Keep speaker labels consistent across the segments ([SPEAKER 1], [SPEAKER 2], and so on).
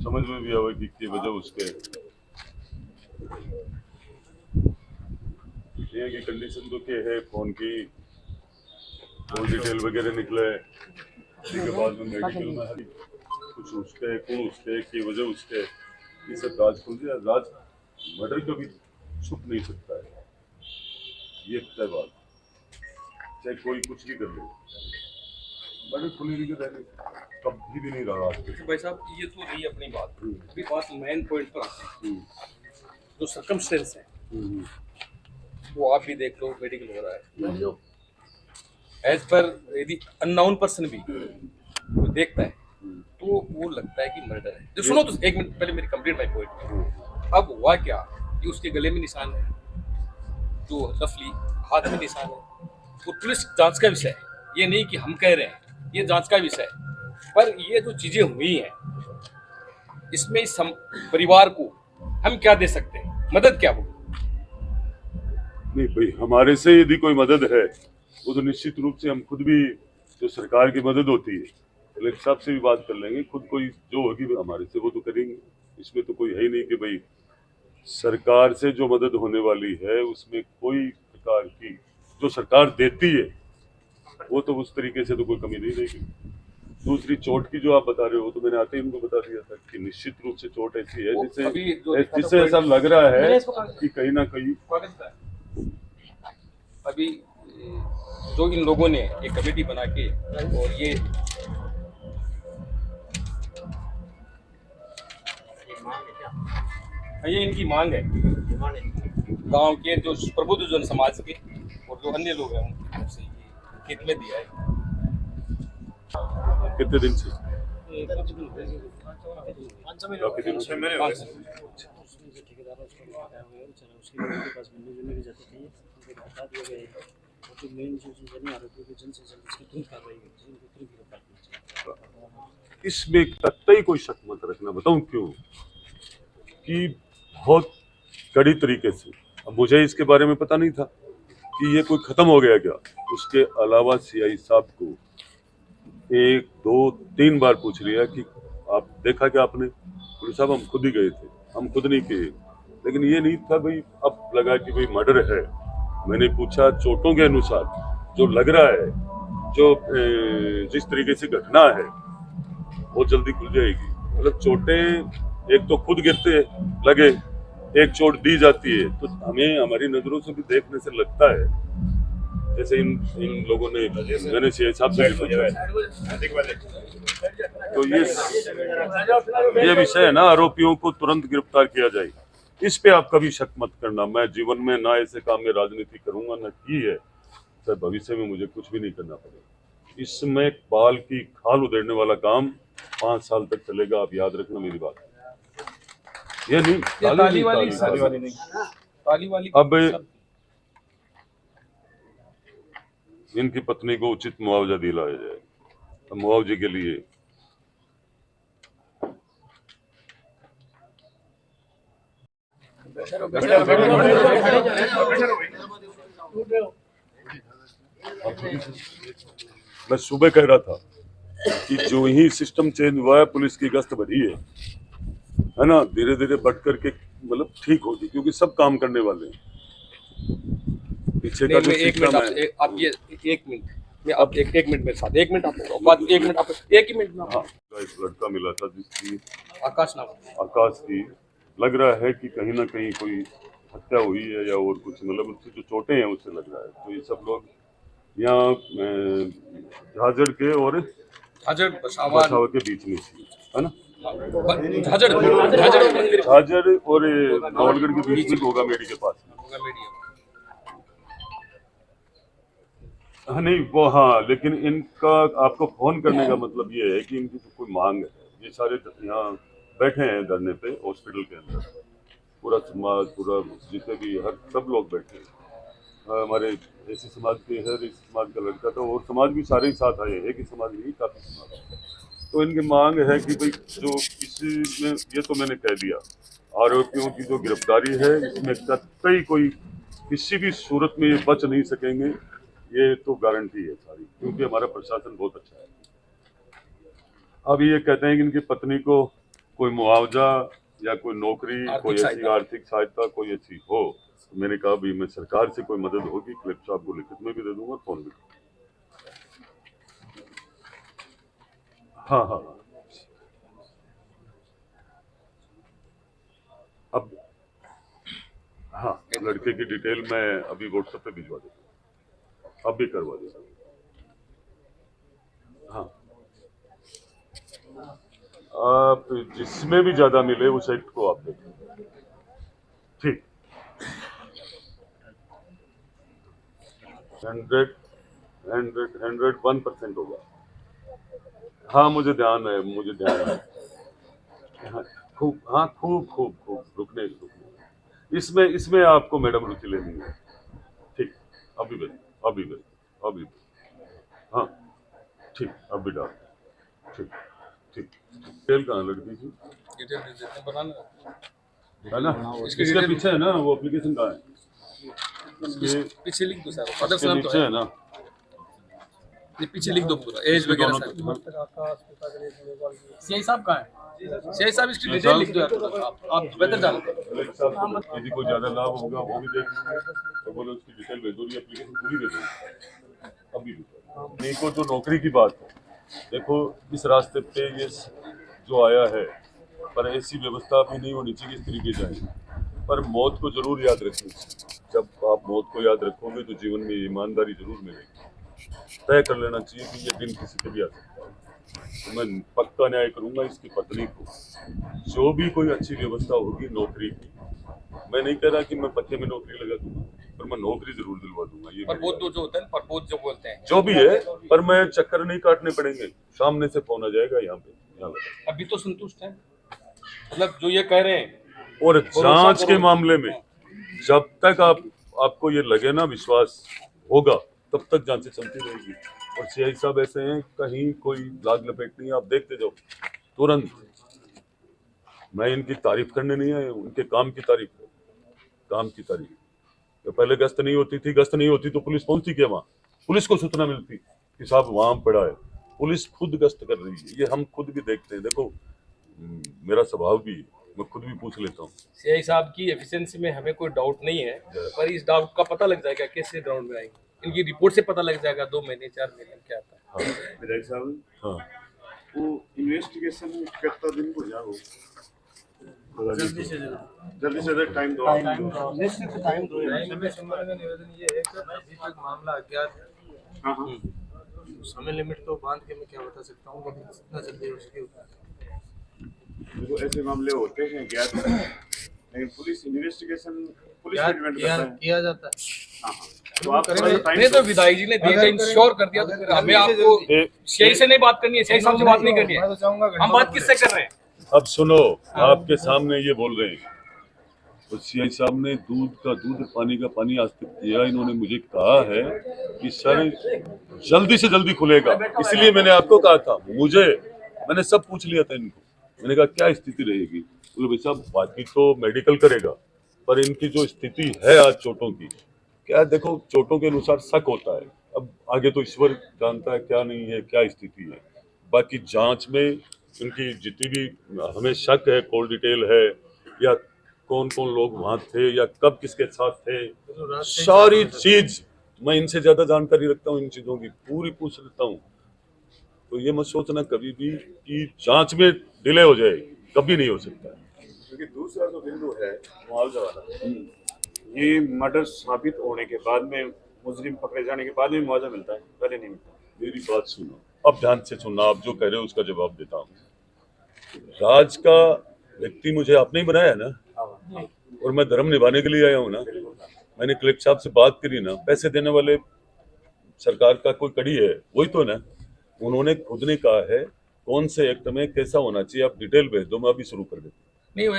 [SPEAKER 1] समझ में भी आवे कि वजह उसके ये की कंडीशन तो क्या है, फोन की कोई डिटेल वगैरह निकले के बाद में मेडिकल में हरी कुछ उसके कौन उसके की वजह उसके ये सब राज खुल गया। राज मर्डर कभी छुप नहीं सकता है, ये तय बात, चाहे कोई कुछ भी कर ले, मर्डर खुलेगी के रहने कभी भी नहीं रहा आज तक।
[SPEAKER 2] भाई साहब ये तो रही अपनी बात, अभी बात मेन पॉइंट पर आते हैं। जो सर्कमस्टेंस है वो आप भी देख लो, मेडिकल हो रहा है एज पर, यदि अननोन पर्सन भी वो देखता है तो वो लगता है कि मर्डर है। जो सुनो तो एक मिनट पहले मेरी कंप्लीट माय पॉइंट। अब हुआ क्या कि उसके गले में निशान है, जो रफली हाथ में निशान है, वो पुलिस जांच का विषय है, ये नहीं कि हम कह रहे हैं, ये जांच का विषय है। पर ये जो चीजें हुई हैं इसमें इस परिवार को हम क्या दे सकते हैं, मदद क्या होगी?
[SPEAKER 1] नहीं भाई, हमारे से यदि कोई मदद है वो तो निश्चित रूप से हम खुद भी, जो सरकार की मदद होती है कलेक्टर साहब से भी बात कर लेंगे, खुद कोई जो होगी हमारे से वो तो करेंगे। इसमें तो कोई है ही नहीं कि भाई सरकार से जो मदद होने वाली है उसमें कोई प्रकार की जो सरकार देती है वो तो उस तरीके से तो कोई कमी नहीं रहेगी। दूसरी चोट की जो आप बता रहे हो तो मैंने आते ही उनको बता दिया था कि निश्चित रूप से चोट ऐसी है जिससे ऐसा लग रहा है कि कहीं ना कहीं
[SPEAKER 2] अभी जो इन लोगों ने एक कमेटी बना के और ये इनकी मांग है गांव के जो प्रबुद्ध जन समाज के और जो अन्य लोग हैं उनकी तरफ से ये हित में दिया है।
[SPEAKER 1] कितने दिन से इसमें कतई कोई शक मत रखना, बताऊं क्यों कि बहुत कड़ी तरीके से, अब मुझे इसके बारे में पता नहीं था कि ये कोई खत्म हो गया क्या। उसके अलावा सीआई साहब को 1 2 3 बार पूछ लिया कि आप देखा क्या आपने, पुलिस साहब हम खुद ही गए थे, हम खुद नहीं किए। लेकिन ये नहीं था भाई, अब लगा कि भाई मर्डर है। मैंने पूछा चोटों के अनुसार जो लग रहा है, जो जिस तरीके से घटना है बहुत जल्दी खुल जाएगी। मतलब चोटें एक तो खुद गिरते लगे, एक चोट दी जाती है तो हमें हमारी नजरों से भी देखने से लगता है जैसे इन लोगों ने, मैंने हिसाब से तो ये विषय है ना, आरोपियों को तुरंत गिरफ्तार किया जाए, इस पे आप कभी शक मत करना। मैं जीवन में ना ऐसे काम में राजनीति करूंगा, ना की है, सर भविष्य में मुझे कुछ भी नहीं करना पड़ेगा। इसमें बाल की खाल उधेड़ने वाला काम 5 साल तक चलेगा, आप याद रखना मेरी बात। ये नहीं ताली वाली। अब इनकी पत्नी को उचित मुआवजा दिलाया जाए। अब मुआवजे के लिए मैं सुबह कह रहा था कि जो ही सिस्टम चेंज हुआ है, पुलिस की गश्त बढ़ी है ना, धीरे धीरे बढ़ करके मतलब ठीक होगी, क्योंकि सब काम करने वाले हैं। पीछे का जो सिस्टम है,
[SPEAKER 2] आप ये एक मिनट में, आप एक मिनट मेरे साथ, 1 मिनट आप बात, 1 मिनट आप, 1 ही मिनट में।
[SPEAKER 1] हाँ, एक लड़का मिला था जिसकी
[SPEAKER 2] आकाश नाम,
[SPEAKER 1] आकाश की, लग रहा है कि कहीं ना कहीं कोई हत्या हुई है या और कुछ, मतलब उससे जो चोटें हैं उससे लग रहा है। तो ये सब लोग यहाँ झाझड़ के और बसावा के बीच में थी, है ना, झाझड़ और नवलगढ़ के बीच में गोगा मेडी के पास। हाँ नहीं वो, हाँ, लेकिन इनका आपको फोन करने का मतलब ये है कि इनकी तो कोई मांग है। ये सारे यहाँ बैठे हैं धरने पे हॉस्पिटल के अंदर, पूरा समाज, पूरा जितने भी हर सब लोग बैठे हैं। हमारे ऐसे समाज के, हर इस समाज का लड़का था और समाज भी सारे ही साथ आए, एक ही समाज नहीं, काफी समाज। तो इनकी मांग है कि भाई जो इसमें, ये तो मैंने कह दिया, आरोपियों की जो गिरफ्तारी है इसमें कतई कोई किसी भी सूरत में ये बच नहीं सकेंगे, ये तो गारंटी है सारी, क्योंकि हमारा प्रशासन बहुत अच्छा है। अब ये कहते हैं कि इनकी पत्नी को कोई मुआवजा या कोई नौकरी, कोई ऐसी
[SPEAKER 2] सहायता।
[SPEAKER 1] आर्थिक सहायता कोई ऐसी हो तो मैंने कहा भी मैं सरकार से कोई मदद होगी क्लिप साहब को लिखित में भी दे दूंगा, फोन भी। हाँ हाँ हाँ। अब हाँ, लड़के की डिटेल मैं अभी व्हाट्सएप पे भिजवा देता हूँ, अब भी करवा देता हूँ। हाँ, आप जिसमें भी ज्यादा मिले उस एक्ट को आप देखें। ठीक, 101% होगा। हाँ मुझे ध्यान है। हाँ खूब, हाँ खूब खूब खूब, रुकने इसमें आपको मैडम रुचि लेनी है। ठीक, अभी हाँ ठीक, अभी डाल। ठीक ठीक, तेल कहाँ लड़की की
[SPEAKER 2] डिटेल दे देते हैं, बनाना
[SPEAKER 1] है ना, इसके पीछे है ना वो एप्लीकेशन कहाँ है, इसके
[SPEAKER 2] पीछे लिख दो सर, फादर
[SPEAKER 1] इसके
[SPEAKER 2] नाम तो
[SPEAKER 1] नीचे
[SPEAKER 2] है,
[SPEAKER 1] है ना,
[SPEAKER 2] ये पीछे लिख दो पूरा एज वगैरह
[SPEAKER 1] दोनों
[SPEAKER 2] सारी। सीआई साहब कहाँ है? सीआई साहब इसकी डिटेल लिख दो यार, आप बेहतर जानते हैं।
[SPEAKER 1] यदि कोई ज्यादा लाभ होगा वो भी देख लेंगे, तो बोलो उसकी डिटेल भेज दो, एप्लीकेशन पूरी दे दो अभी भी। नहीं को जो नौकरी की बात है, देखो इस रास्ते पे ये जो आया है, पर ऐसी व्यवस्था भी नहीं होनी चाहिए इस तरीके जाए, पर मौत को जरूर याद रखनी चाहिए। जब आप मौत को याद रखोगे तो जीवन में ईमानदारी जरूर मिलेगी। तय कर लेना चाहिए कि ये दिन किसी के भी आ सकता है, तो मैं पक्का न्याय करूंगा इसकी पत्नी को। जो भी कोई अच्छी व्यवस्था होगी नौकरी की, मैं नहीं कह रहा कि मैं पत्ते में नौकरी लगा दूंगा, पर मैं नौकरी जरूर दिलवा दूंगा। ये
[SPEAKER 2] प्रबोध जो होता है, प्रबोध जो बोलते हैं,
[SPEAKER 1] जो भी है, पर मैं चक्कर नहीं काटने पड़ेंगे, सामने से फोन आ जाएगा यहाँ पे।
[SPEAKER 2] अभी तो संतुष्ट है, मतलब जो ये कह रहे हैं।
[SPEAKER 1] और जांच के मामले में जब तक आपको ये लगे ना विश्वास होगा, तब तक जांचें चलती रहेगी। और सीआई साहब ऐसे हैं, कहीं कोई लाग लपेट नहीं है, आप देखते जाओ तुरंत। मैं इनकी तारीफ करने नहीं आया, उनके काम की तारीफ है, काम की तारीफ। तो पहले गश्त नहीं होती तो पुलिस पहुंचती क्या वहाँ, पुलिस को सूचना मिलती कि साहब वहां पड़ा है, पुलिस खुद गश्त कर रही है। ये हम खुद भी देखते हैं, देखो मेरा स्वभाव भी है, मैं खुद भी पूछ लेता हूँ।
[SPEAKER 2] सीआई साहब की एफिशिएंसी में हमें कोई डाउट नहीं है, पर इस डाउट का पता लग जाएगा कैसे ग्राउंड में आएंगे, इनकी रिपोर्ट से पता लग जाएगा 2 महीने 4 महीने क्या आता है।
[SPEAKER 3] विधायक साहब,
[SPEAKER 1] हाँ
[SPEAKER 3] वो इन्वेस्टिगेशन कितना दिन को जाओ, जल्दी से जल्दी टाइम दो।
[SPEAKER 4] निश्चित टाइम दो। का निवेदन ये है कि अभी तक मामला अज्ञात है।
[SPEAKER 3] हाँ हाँ,
[SPEAKER 4] समय लिमिट तो बांध के मैं क्या बता सकता हूँ, लेकिन जितना जल्दी हो सके उतना।
[SPEAKER 3] देखो ऐसे मामले होते हैं ज्ञात, लेकिन पुलिस इन्वेस्टिगेशन पुलिस पे डिपेंड करता है।
[SPEAKER 4] किया जाता है।
[SPEAKER 3] हाँ हाँ, तो आप थोड़ा सा टाइम
[SPEAKER 2] नहीं तो
[SPEAKER 3] दो।
[SPEAKER 2] विधायक जी ने दिया, इंश्योर कर दिया, तो फिर हमें आपको सीआई से नहीं बात करनी है, सीआई साहब से बात नहीं करनी है,
[SPEAKER 4] मैं तो चाहूंगा
[SPEAKER 2] हम बात किससे कर रहे हैं?
[SPEAKER 1] अब सुनो, आपके सामने ये बोल रहे हैं, तो सीआई साहब ने दूध का दूध पानी का पानी आज तक किया। इन्होंने मुझे कहा है कि सर जल्दी से जल्दी खुलेगा, इसलिए मैंने आपको कहा था। मैंने सब पूछ लिया था इनको, मैंने कहा क्या स्थिति रहेगी, बोले भाई साहब बाकी तो मेडिकल करेगा, पर इनकी जो स्थिति है आज चोटों की, क्या देखो चोटों के अनुसार शक होता है, अब आगे तो ईश्वर जानता है क्या नहीं है, क्या स्थिति है। बाकी जांच में इनकी जितनी भी हमें शक है, कॉल डिटेल है, या कौन कौन लोग वहां थे या कब किसके साथ थे, सारी चीज मैं इनसे ज्यादा जानकारी रखता हूँ, इन चीजों की पूरी पूछ लेता हूँ। तो ये मत सोचना कभी भी कि जांच में डिले हो जाए, कभी नहीं हो सकता है।
[SPEAKER 3] क्योंकि दूसरा जो बिंदु है मुआवजा वाला, ये मर्डर साबित होने के बाद में, मुजरिम पकड़े जाने के बाद में मुआवजा मिलता है, पहले नहीं मिलता।
[SPEAKER 1] मेरी बात सुनो, अब ध्यान से सुनना, आप जो कह रहे हो उसका जवाब देता हूँ। राज का व्यक्ति मुझे आपने ही बनाया ना, और मैं धर्म निभाने के लिए आया हूँ ना। मैंने कलेक्टर साहब से बात करी ना, पैसे देने वाले सरकार का कोई कड़ी है, वही तो ना। उन्होंने खुद ने कहा है कौन से एक्ट में कैसा होना चाहिए, आप डिटेल भेज दो, मैं अभी शुरू कर देता
[SPEAKER 2] नहीं
[SPEAKER 1] हूँ।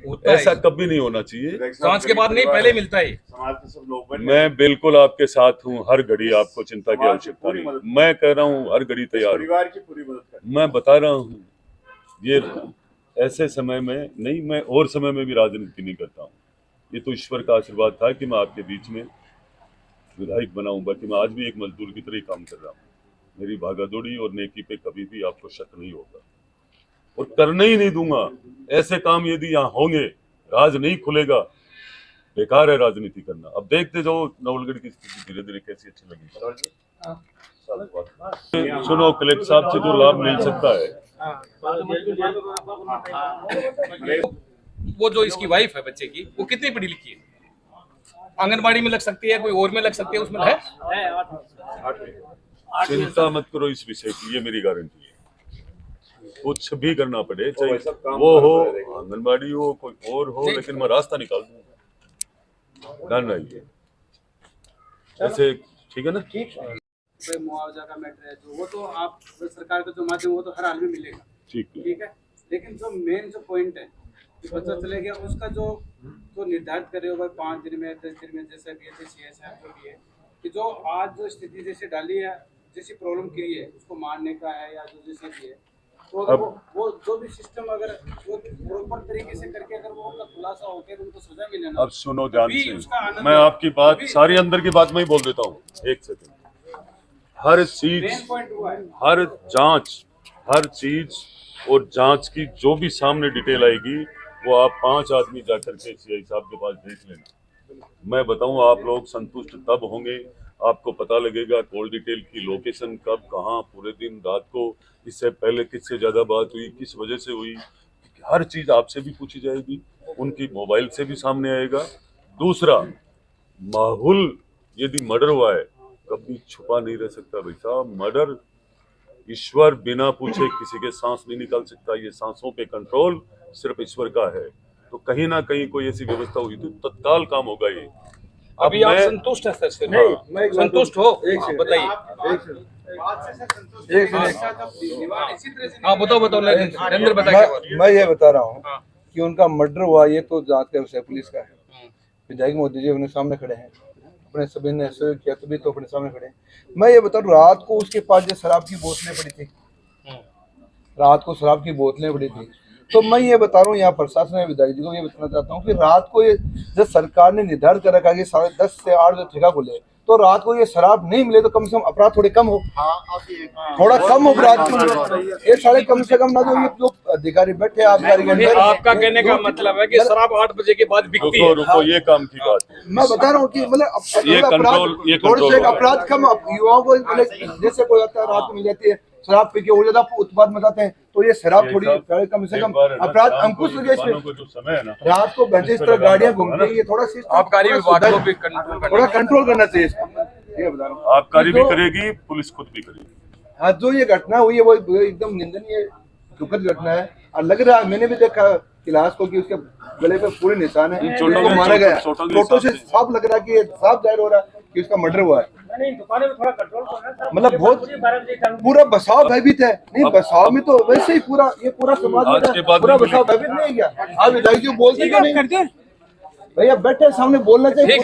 [SPEAKER 2] होता है,
[SPEAKER 1] ऐसा कभी नहीं होना चाहिए,
[SPEAKER 2] जांच के बाद नहीं, पहले मिलता है।
[SPEAKER 3] समाज के सब लोग बन
[SPEAKER 1] मैं बिल्कुल आपके साथ हूँ, हर घड़ी आपको चिंता की आवश्यकता नहीं। मैं कह रहा हूँ हर घड़ी तैयार हूँ।
[SPEAKER 3] परिवार की पूरी मदद करें।
[SPEAKER 1] मैं बता रहा हूँ, ये ऐसे समय में नहीं, मैं और समय में भी राजनीति नहीं करता हूँ। ये तो ईश्वर का आशीर्वाद था कि मैं आपके बीच में विधायक बना हूँ, बाकी मैं आज भी एक मजदूर की तरह काम कर रहा हूँ। मेरी भागादौड़ी और नेकी पे कभी भी आपको शक नहीं होगा, और करने ही नहीं दूंगा। ऐसे काम यदि यहाँ होंगे, राज नहीं खुलेगा, बेकार है राजनीति करना। अब देखते जाओ नवलगढ़ की स्थिति धीरे धीरे कैसी अच्छी लगी। सुनो, कलेक्टर साहब से जो लाभ मिल सकता है,
[SPEAKER 2] वो जो इसकी वाइफ है बच्चे की, वो कितनी पढ़ी लिखी है? आंगनबाड़ी में लग सकती है, कोई और में लग सकती है, उसमें है?
[SPEAKER 1] चिंता मत करो इस विषय की, ये मेरी गारंटी है। कुछ भी करना पड़े, चाहे वो हो, आंगनबाड़ी हो, कोई और हो, लेकिन मैं रास्ता निकाल दूंगा। डन रहिए, ऐसे ठीक है ना?
[SPEAKER 5] मुआवजा का मैटर है जो, वो तो आप सरकार का जो माध्यम, वो तो हर हाल में मिलेगा,
[SPEAKER 1] ठीक
[SPEAKER 5] है। लेकिन जो मेन जो पॉइंट है कि पता चले गया उसका जो निर्धारित करे हो भाई 5 दिन में 10 दिन में, जैसा भी है, जो भी है, कि जो आज जो स्थिति जैसे डाली है, जैसी प्रॉब्लम की है, उसको मारने का है या जो जैसे भी है, तो अगर वो जो भी सिस्टम अगर वो प्रॉपर तरीके से करके अगर वो उनका खुलासा हो गया तो उनको सजा मिले ना।
[SPEAKER 1] अब सुनो ध्यान से, मैं आपकी बात सारी अंदर की बात में ही बोल देता हूँ, एक सेकंड। हर चीज, हर जांच, हर चीज और जांच की जो भी सामने डिटेल आएगी, वो आप 5 आदमी जाकर के सीआई साहब के पास देख लेना। मैं बताऊं, आप लोग संतुष्ट तब होंगे, आपको पता लगेगा कॉल डिटेल की लोकेशन कब, कहां, पूरे दिन, रात को, इससे पहले किससे ज्यादा बात हुई, किस वजह से हुई, हर चीज आपसे भी पूछी जाएगी, उनकी मोबाइल से भी सामने आएगा। दूसरा, माहौल यदि मर्डर हुआ है, कभी छुपा नहीं रह सकता भाई साहब। मर्डर, ईश्वर बिना पूछे किसी के सांस नहीं निकाल सकता। ये सांसों पे कंट्रोल सिर्फ ईश्वर का है। तो कहीं ना कहीं कोई ऐसी व्यवस्था हुई तो तत्काल काम होगा ये।
[SPEAKER 2] अभी आप संतुष्ट हैं सर से? नहीं, संतुष्ट हो? बताइए। हाँ बताओ नरेंद्र, बताइए।
[SPEAKER 4] मैं ये बता रहा हूँ कि उनका मर्डर हुआ, ये तो जांच का विषय पुलिस का है। विधायक मोदी जी अपने सामने खड़े हैं, अपने सभी ने सहयोग किया तभी तो अपने सामने खड़े हैं। मैं ये बता रहा हूँ, रात को उसके पास जो शराब की बोतलें पड़ी थी, रात को शराब की बोतलें पड़ी थी, तो मैं ये बता रहा हूँ यहाँ प्रशासन और विधायक जी को ये बताना चाहता हूँ कि रात को ये जब सरकार ने निर्धारित कर रखा है कि 10:30 से 8 बजे ठेका खुले, तो रात को ये शराब नहीं मिले तो कम से कम अपराध थोड़े कम हो, थोड़ा कम अपराध। ये साढ़े कम से कम ना जो अधिकारी बैठे
[SPEAKER 2] आपका कहने का मतलब है कि शराब 8 बजे के बाद बिकती है?
[SPEAKER 1] रुको, ये काम की बात है।
[SPEAKER 4] मैं बता रहा हूँ कि मतलब
[SPEAKER 1] ये कंट्रोल
[SPEAKER 4] अपराध कम, युवाओं को जैसे कोई आता है रात को मिल जाती है शराब पी के और ज्यादा उत्पाद मचाते हैं, तो ये शराब थोड़ी कम से कम अपराध अंकुश लगे इसमें। रात को घंटे इस तरह गाड़ियां घूमती हैं, ये थोड़ा
[SPEAKER 2] आबकारी विभाग को भी
[SPEAKER 4] थोड़ा कंट्रोल करना चाहिए इसको। ये बता रहा हूँ,
[SPEAKER 1] आबकारी भी करेगी, पुलिस खुद भी करेगी।
[SPEAKER 4] हाँ, जो ये घटना हुई है वो एकदम निंदनीय दुखद घटना है। और लग रहा है, मैंने भी देखा कि लाश को कि उसके गले पे पूरे निशान है, उसको मारा गया। फोटो से साफ लग रहा है कि ये साफ जाहिर हो रहा है कि उसका मर्डर हुआ है। मतलब बहुत पूरा बसाव भयभीत है। नहीं, बसाव में तो वैसे ही पूरा समाज में पूरा बसाव भयभीत नहीं है क्या? आप विधायक जी बोलते क्यों नहीं? भैया बैठे सामने बोलना चाहिए।